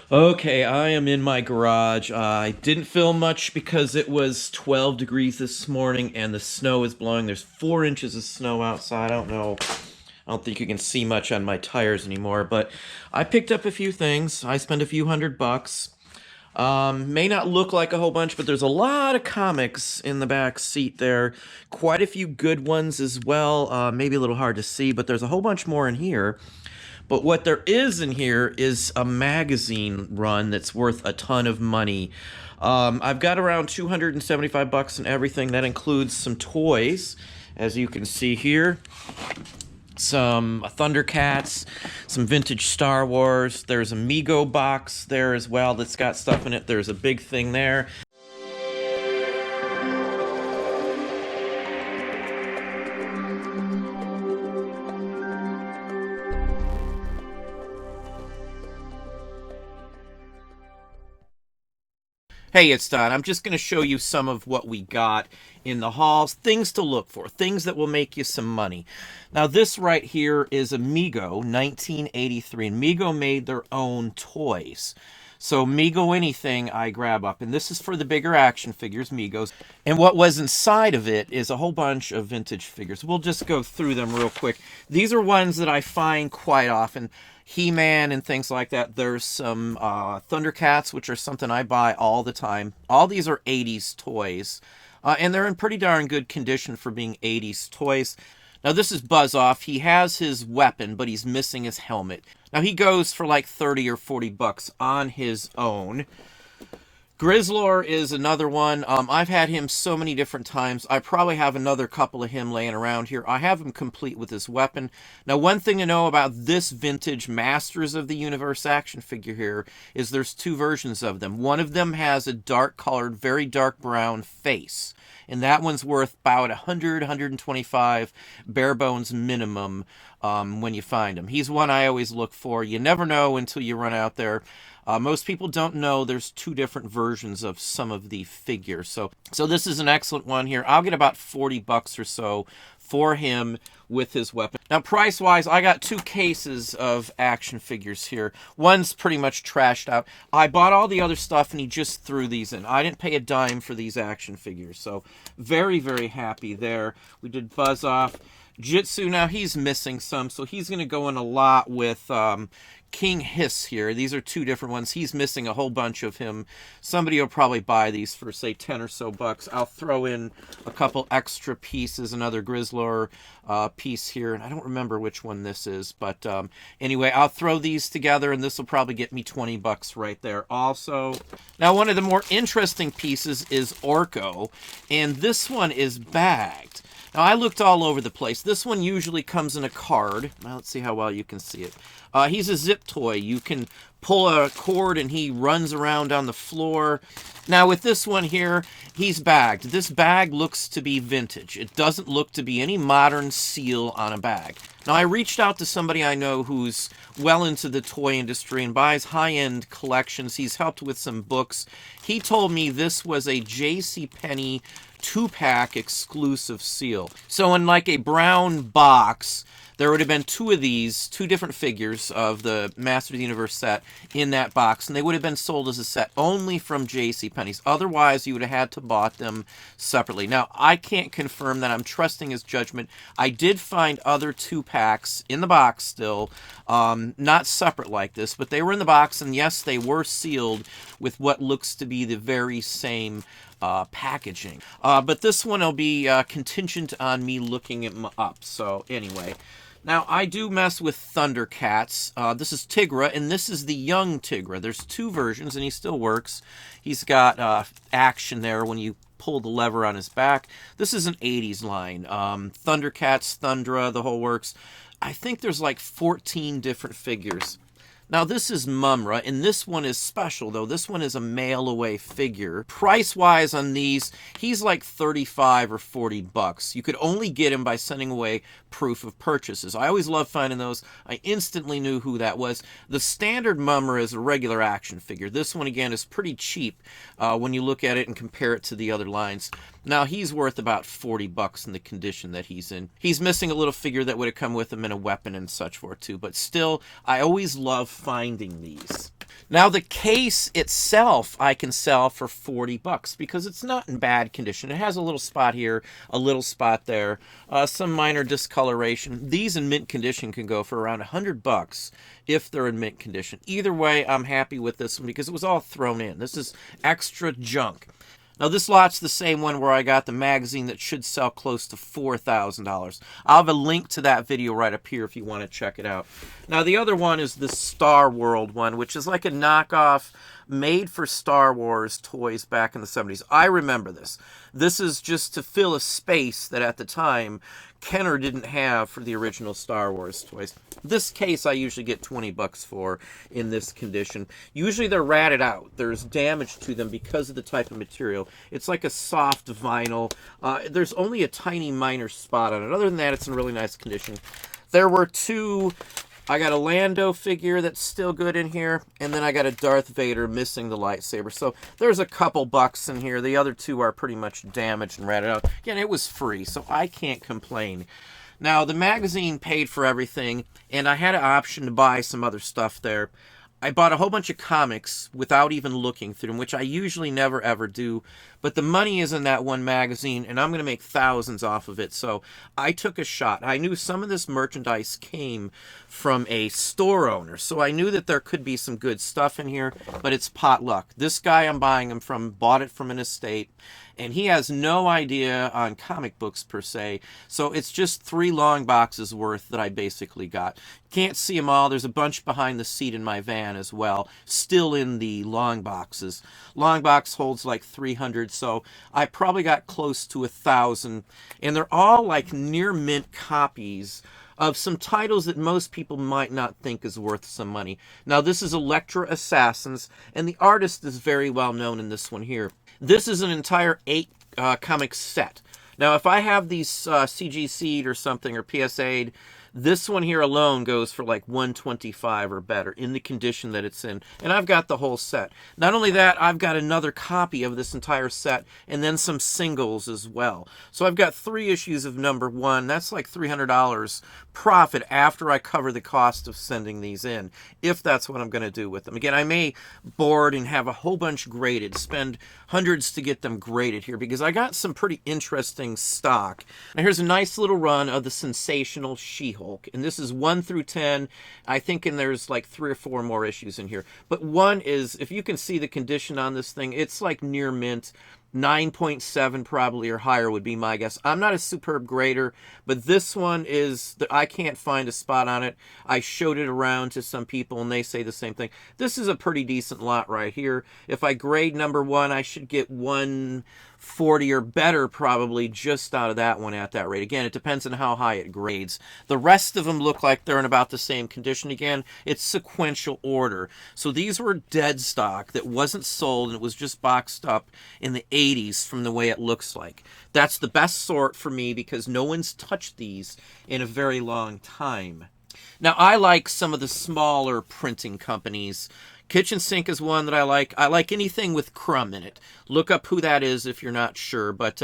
Okay, I am in my garage. I didn't film much because it was 12 degrees this morning and the snow is blowing. There's 4 inches of snow outside. I don't know. I don't think you can see much on my tires anymore, but I picked up a few things. I spent a few $100. May not look like a whole bunch, but there's a lot of comics in the back seat there. Quite a few good ones as well. Maybe a little hard to see, but there's a whole bunch more in here. But what there is in here is a magazine run that's worth a ton of money. I've got around 275 bucks and everything. That includes some toys, as you can see here. Some Thundercats, some vintage Star Wars. There's a Mego box there as well that's got stuff in it. There's a big thing there. Hey, it's Don. I'm just going to show you some of what we got in the hauls. Things to look for. Things that will make you some money. Now, this right here is a Mego 1983. And Mego made their own toys. So Mego anything I grab up. And this is for the bigger action figures, Megos. And what was inside of it is a whole bunch of vintage figures. We'll just go through them real quick. These are ones that I find quite often. He-Man and things like that. There's some Thundercats, which are something I buy all the time. All these are 80s toys. And they're in pretty darn good condition for being 80s toys. Now, this is Buzz Off. He has his weapon, but he's missing his helmet. Now, he goes for like 30 or 40 bucks on his own. Grizzlor is another one. I've had him so many different times. I probably have another couple of him laying around here. I have him complete with his weapon. Now, one thing to know about this vintage Masters of the Universe action figure here is there's two versions of them. One of them has a dark-colored, very dark brown face. And that one's worth about 100, 125 bare bones minimum when you find him. He's one I always look for. You never know until you run out there. Most people don't know there's two different versions of some of the figures. So this is an excellent one here. I'll get about 40 bucks or so for him with his weapon. Now, price-wise, I got two cases of action figures here. One's pretty much trashed out. I bought all the other stuff, and he just threw these in. I didn't pay a dime for these action figures, so very, very happy there. We did Buzz Off. Jitsu, now he's missing some, so he's going to go in a lot with King Hiss here. These are two different ones. He's missing a whole bunch of him. Somebody will probably buy these for, say, 10 or so bucks. I'll throw in a couple extra pieces, another Grizzlor piece here, and I don't remember which one this is, but anyway, I'll throw these together, and this will probably get me 20 bucks right there also. Now, one of the more interesting pieces is Orko, and this one is bagged. Now, I looked all over the place. This one usually comes in a card. Now, let's see how well you can see it. He's a zip toy. You can pull a cord and he runs around on the floor. Now, with this one here, he's bagged. This bag looks to be vintage. It doesn't look to be any modern seal on a bag. Now, I reached out to somebody I know who's well into the toy industry and buys high-end collections. He's helped with some books. He told me this was a JCPenney 2-pack exclusive seal. So in like a brown box, there would have been two of these, two different figures of the Masters of the Universe set in that box, and they would have been sold as a set only from JCPenney's. Otherwise, you would have had to bought them separately. Now, I can't confirm that. I'm trusting his judgment. I did find other 2-packs in the box still, not separate like this, but they were in the box, and yes, they were sealed with what looks to be the very same packaging. But this one will be contingent on me looking him up. So anyway, now I do mess with Thundercats. This is Tigra, and this is the young Tigra. There's two versions, and he still works. He's got action there when you pull the lever on his back. This is an 80s line. Thundercats, Thundra, the whole works. I think there's like 14 different figures. Now, this is Mumra, and this one is special, though. This one is a mail-away figure. Price-wise on these, he's like 35 or 40 bucks. You could only get him by sending away proof of purchases. I always love finding those. I instantly knew who that was. The standard Mumra is a regular action figure. This one, again, is pretty cheap when you look at it and compare it to the other lines. Now, he's worth about 40 bucks in the condition that he's in. He's missing a little figure that would have come with him and a weapon and such for too, but still, I always love finding these. Now the case itself I can sell for 40 bucks because it's not in bad condition. It has a little spot here, a little spot there, some minor discoloration. These in mint condition can go for around 100 bucks if they're in mint condition. Either way, I'm happy with this one because it was all thrown in. This is extra junk. Now this lot's the same one where I got the magazine that should sell close to $4,000. I'll have a link to that video right up here if you want to check it out. Now the other one is the Star World one, which is like a knockoff made for Star Wars toys back in the 70s. I remember this. This is just to fill a space that at the time Kenner didn't have for the original Star Wars toys. This case I usually get 20 bucks for in this condition. Usually they're ratted out. There's damage to them because of the type of material. It's like a soft vinyl. There's only a tiny minor spot on it. Other than that, it's in really nice condition. There were two. I got a Lando figure that's still good in here, and then I got a Darth Vader missing the lightsaber. So there's a couple bucks in here. The other two are pretty much damaged and ratted out. Again, it was free, so I can't complain. Now, the magazine paid for everything, and I had an option to buy some other stuff there. I bought a whole bunch of comics without even looking through them, which I usually never ever do. But the money is in that one magazine, and I'm going to make thousands off of it. So I took a shot. I knew some of this merchandise came from a store owner, so I knew that there could be some good stuff in here, but it's potluck. This guy I'm buying them from bought it from an estate, and he has no idea on comic books per se, so it's just 3 long boxes worth that I basically got. Can't see them all. There's a bunch behind the seat in my van as well, still in the long boxes. Long box holds like 300, so I probably got close to 1,000, and they're all like near mint copies of some titles that most people might not think is worth some money. Now, this is Elektra Assassins, and the artist is very well known in this one here. This is an entire 8 comic set. Now, if I have these CGC'd or something, or PSA'd, this one here alone goes for like $125 or better in the condition that it's in. And I've got the whole set. Not only that, I've got another copy of this entire set and then some singles as well. So I've got 3 issues of number 1. That's like $300 profit after I cover the cost of sending these in, if that's what I'm going to do with them. Again, I may board and have a whole bunch graded, spend hundreds to get them graded here because I got some pretty interesting stock. Now here's a nice little run of the Sensational She-Hulk, and this is 1 through 10. I think and there's like 3 or 4 more issues in here. But 1 is, if you can see the condition on this thing, it's like near mint. 9.7 probably or higher would be my guess. I'm not a superb grader, but this one is, I can't find a spot on it. I showed it around to some people and they say the same thing. This is a pretty decent lot right here. If I grade number 1, I should get 140 or better probably just out of that one at that rate. Again, it depends on how high it grades. The rest of them look like they're in about the same condition. Again, it's sequential order. So these were dead stock that wasn't sold and it was just boxed up in the 80s from the way it looks like. That's the best sort for me because no one's touched these in a very long time. Now, I like some of the smaller printing companies. Kitchen Sink is one that I like. I like anything with crumb in it. Look up who that is if you're not sure. But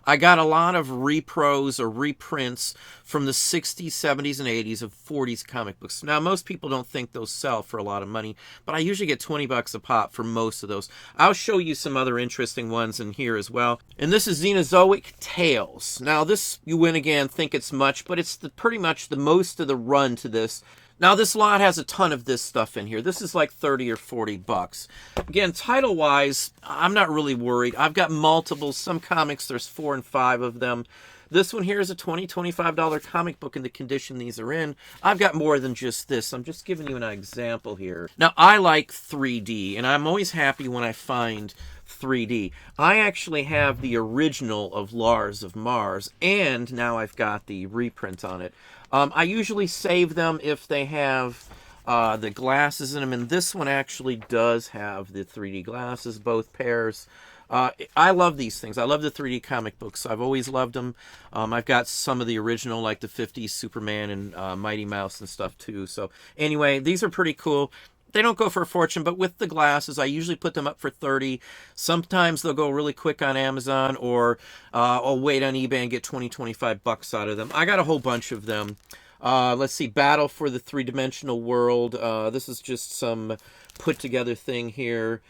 I got a lot of repros or reprints from the 60s, 70s, and 80s of 40s comic books. Now, most people don't think those sell for a lot of money, but I usually get 20 bucks a pop for most of those. I'll show you some other interesting ones in here as well. And this is Xenozoic Tales. Now, this, you win again, think it's much, but it's pretty much the most of the run to this. Now, this lot has a ton of this stuff in here. This is like 30 or 40 bucks. Again, title-wise, I'm not really worried. I've got multiples. Some comics, there's 4 and 5 of them. This one here is a $20, $25 comic book in the condition these are in. I've got more than just this. I'm just giving you an example here. Now, I like 3D, and I'm always happy when I find 3D. I actually have the original of Lars of Mars, and now I've got the reprint on it. I usually save them if they have the glasses in them, and this one actually does have the 3D glasses, both pairs. I love these things. I love the 3D comic books. I've always loved them. I've got some of the original, like the 50s Superman and Mighty Mouse and stuff too. So anyway, these are pretty cool. They don't go for a fortune, but with the glasses, I usually put them up for 30. Sometimes they'll go really quick on Amazon, or I'll wait on eBay and get 20, 25 bucks out of them. I got a whole bunch of them. Let's see, Battle for the Three-Dimensional World. This is just some put-together thing here.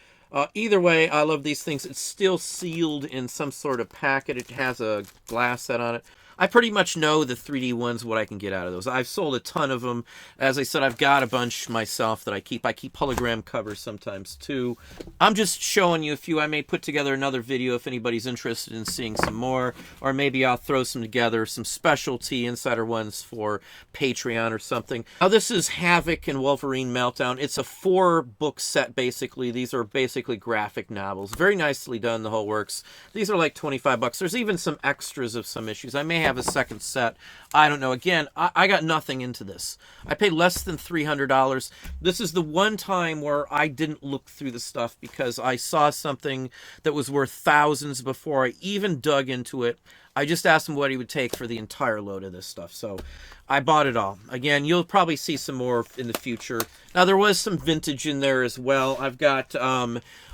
Either way, I love these things. It's still sealed in some sort of packet. It has a glass set on it. I pretty much know the 3D ones, what I can get out of those. I've sold a ton of them. As I said, I've got a bunch myself that I keep. I keep hologram covers sometimes, too. I'm just showing you a few. I may put together another video if anybody's interested in seeing some more. Or maybe I'll throw some together, some specialty insider ones for Patreon or something. Now, this is Havoc and Wolverine Meltdown. It's a 4-book set, basically. These are basically graphic novels. Very nicely done, the whole works. These are like 25 bucks. There's even some extras of some issues. I may have a second set. I don't know. Again, I got nothing into this. I paid less than $300. This is the one time where I didn't look through the stuff because I saw something that was worth thousands before I even dug into it. I just asked him what he would take for the entire load of this stuff. So I bought it all. Again, you'll probably see some more in the future. Now, there was some vintage in there as well. I've got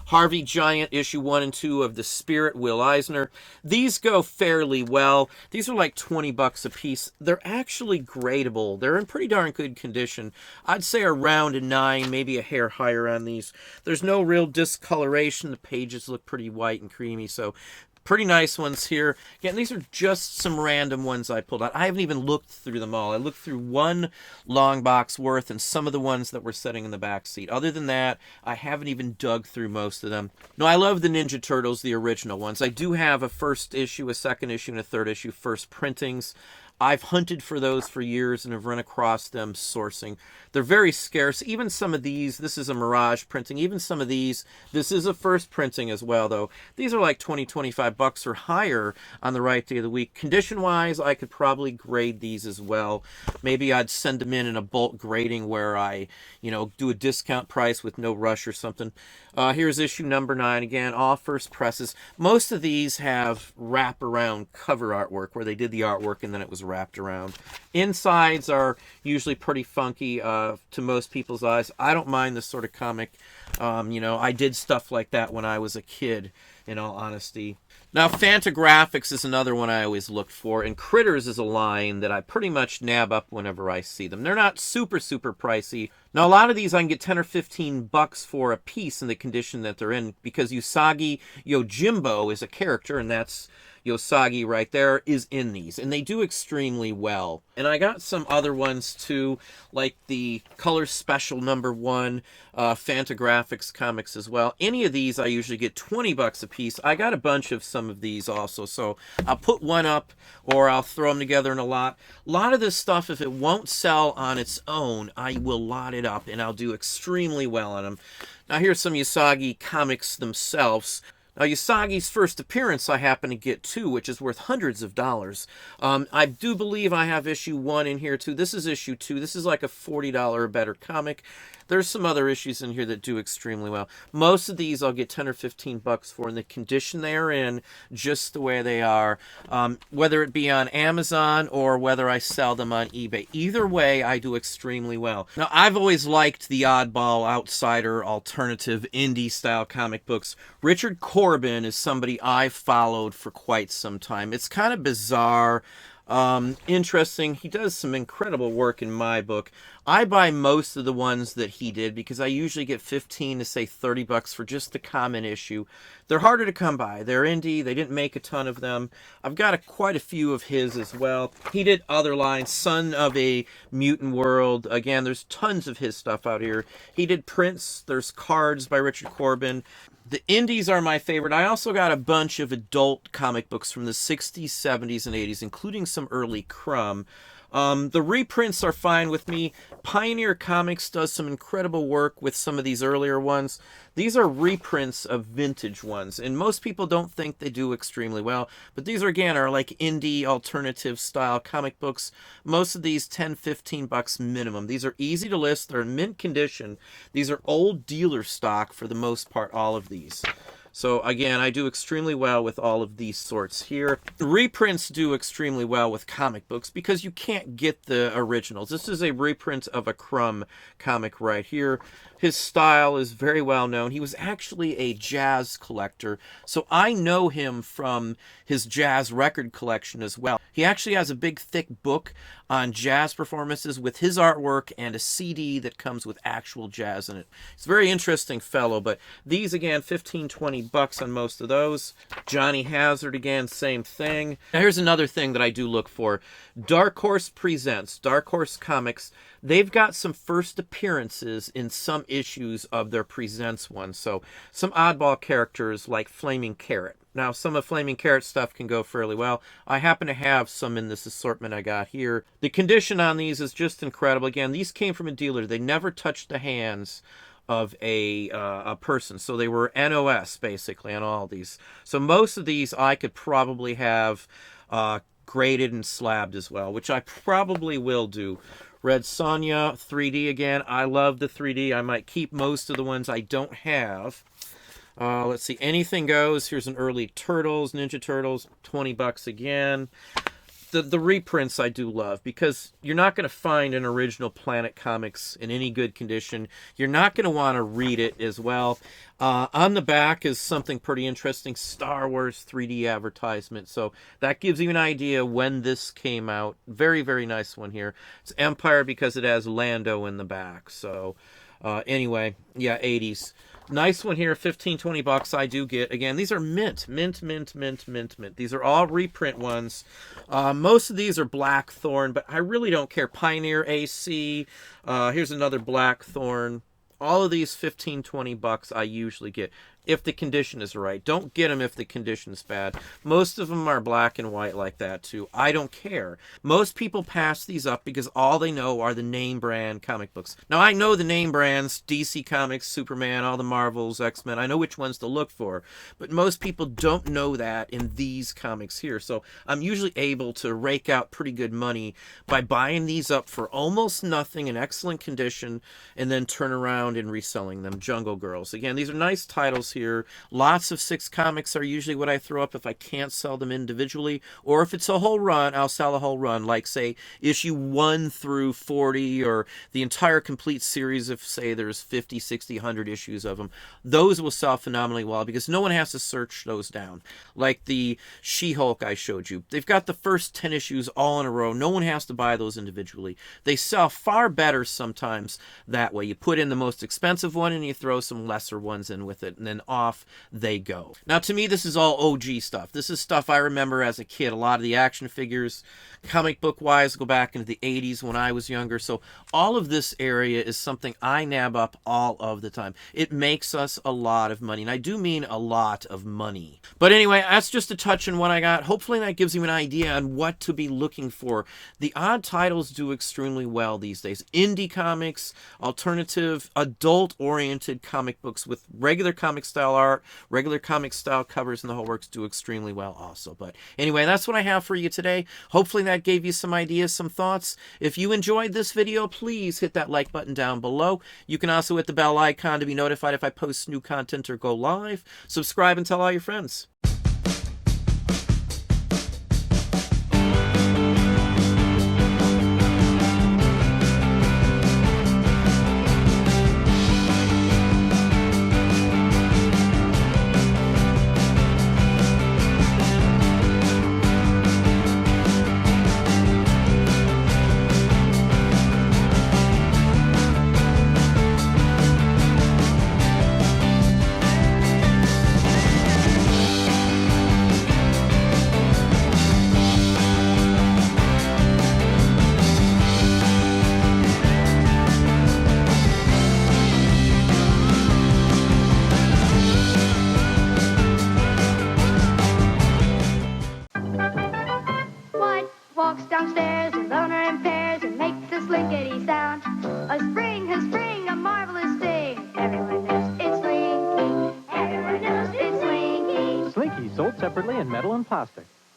Harvey Giant, issue 1 and 2 of The Spirit, Will Eisner. These go fairly well. These are like 20 bucks a piece. They're actually gradable. They're in pretty darn good condition. I'd say around a 9, maybe a hair higher on these. There's no real discoloration. The pages look pretty white and creamy, so pretty nice ones here. Again, these are just some random ones I pulled out. I haven't even looked through them all. I looked through one long box worth and some of the ones that were sitting in the back seat. Other than that, I haven't even dug through most of them. No, I love the Ninja Turtles, the original ones. I do have a first issue, a second issue, and a third issue, first printings. I've hunted for those for years and have run across them sourcing. They're very scarce. Even some of these, this is a Mirage printing. Even some of these, this is a first printing as well, though. These are like 20, 25 bucks or higher on the right day of the week. Condition-wise, I could probably grade these as well. Maybe I'd send them in a bulk grading where I, do a discount price with no rush or something. Here's issue number 9 again, all first presses. Most of these have wrap-around cover artwork where they did the artwork and then it was wrapped around. Insides are usually pretty funky to most people's eyes. I don't mind this sort of comic. I did stuff like that when I was a kid, in all honesty. Now, Fantagraphics is another one I always look for, and Critters is a line that I pretty much nab up whenever I see them. They're not super, super pricey. Now, a lot of these I can get 10 or 15 bucks for a piece in the condition that they're in, because Usagi Yojimbo is a character, and that's Usagi right there, is in these, and they do extremely well. And I got some other ones too, like the Color Special #1 Fantagraphics comics as well. Any of these I usually get 20 bucks a piece. I got a bunch of some of these also, so I'll put one up or I'll throw them together in a lot. A lot of this stuff, if it won't sell on its own, I will lot it up and I'll do extremely well on them. Now here's some Usagi comics themselves. Now, Usagi's first appearance I happen to get too, which is worth hundreds of dollars. I do believe I have issue 1 in here too. This is issue 2. This is like a $40 or better comic. There's some other issues in here that do extremely well. Most of these I'll get 10 or 15 bucks for in the condition they are in, just the way they are, whether it be on Amazon or whether I sell them on eBay. Either way, I do extremely well. Now, I've always liked the oddball, outsider, alternative, indie-style comic books. Richard Corbin is somebody I've followed for quite some time. It's kind of bizarre. Interesting. He does some incredible work in my book. I buy most of the ones that he did because I usually get 15 to say 30 bucks for just the common issue. They're harder to come by. They're indie. They didn't make a ton of them. I've got quite a few of his as well. He did other lines, Son of a Mutant World. Again, there's tons of his stuff out here. He did Prince. There's Cards by Richard Corbin. The indies are my favorite. I also got a bunch of adult comic books from the 60s, 70s, and 80s, including some early Crumb. The reprints are fine with me. Pioneer Comics does some incredible work with some of these earlier ones. These are reprints of vintage ones, and most people don't think they do extremely well, but these are, again, are like indie alternative style comic books. Most of these 10, 15 bucks minimum. These are easy to list. They're in mint condition. These are old dealer stock for the most part, all of these. So again, I do extremely well with all of these sorts here. Reprints do extremely well with comic books because you can't get the originals. This is a reprint of a Crumb comic right here. His style is very well known. He was actually a jazz collector, so I know him from his jazz record collection as well. He actually has a big, thick book on jazz performances with his artwork and a CD that comes with actual jazz in it. He's a very interesting fellow, but these, again, 15, 20 bucks on most of those. Johnny Hazard, again, same thing. Now, here's another thing that I do look for. Dark Horse Presents, Dark Horse Comics. They've got some first appearances in some issues of their Presents ones. So some oddball characters like Flaming Carrot. Now, some of Flaming Carrot stuff can go fairly well. I happen to have some in this assortment I got here. The condition on these is just incredible. Again, these came from a dealer. They never touched the hands of a person. So they were NOS, basically, on all these. So most of these I could probably have graded and slabbed as well, which I probably will do. Red Sonja 3D again. I love the 3D. I might keep most of the ones I don't have. Let's see. Anything Goes. Here's an early Turtles, Ninja Turtles. 20 bucks again. The reprints I do love, because you're not going to find an original Planet Comics in any good condition. You're not going to want to read it as well. On the back is something pretty interesting, Star Wars 3D advertisement. So that gives you an idea when this came out. Very, very nice one here. It's Empire because it has Lando in the back. So anyway, yeah, 80s. Nice one here, 15, 20 bucks I do get. Again, these are mint. These are all reprint ones. Most of these are Blackthorn, but I really don't care. Pioneer AC. Here's another Blackthorn. All of these 15, 20 bucks I usually get, if the condition is right. Don't get them if the condition is bad. Most of them are black and white like that too. I don't care. Most people pass these up because all they know are the name brand comic books. Now, I know the name brands, DC Comics, Superman, all the Marvels, X-Men. I know which ones to look for, but most people don't know that in these comics here. So I'm usually able to rake out pretty good money by buying these up for almost nothing in excellent condition and then turn around and reselling them. Jungle Girls. Again, these are nice titles here. Lots of 6 comics are usually what I throw up if I can't sell them individually, or if it's a whole run, I'll sell a whole run, like say issue 1 through 40, or the entire complete series if say there's 50, 60, 100 issues of them. Those will sell phenomenally well because no one has to search those down. Like the She-Hulk I showed you. They've got the first 10 issues all in a row. No one has to buy those individually. They sell far better sometimes that way. You put in the most expensive one and you throw some lesser ones in with it, and then off they go. Now, to me, this is all OG stuff. This is stuff I remember as a kid. A lot of the action figures, comic book wise, go back into the 80s when I was younger. So all of this area is something I nab up all of the time. It makes us a lot of money, and I do mean a lot of money. But anyway, that's just a touch on what I got. Hopefully that gives you an idea on what to be looking for. The odd titles do extremely well these days. Indie comics, alternative, adult-oriented comic books with regular comic style art, regular comic style covers, and the whole works do extremely well also. But anyway, that's what I have for you today. Hopefully that gave you some ideas, some thoughts. If you enjoyed this video, please hit that like button down below. You can also hit the bell icon to be notified if I post new content or go live. Subscribe and tell all your friends. Walks downstairs in loner and pairs and makes a slinkity sound. A spring, a marvelous thing. Everyone knows it's Slinky. Everyone knows it's Slinky. Slinky sold separately in metal and plastic.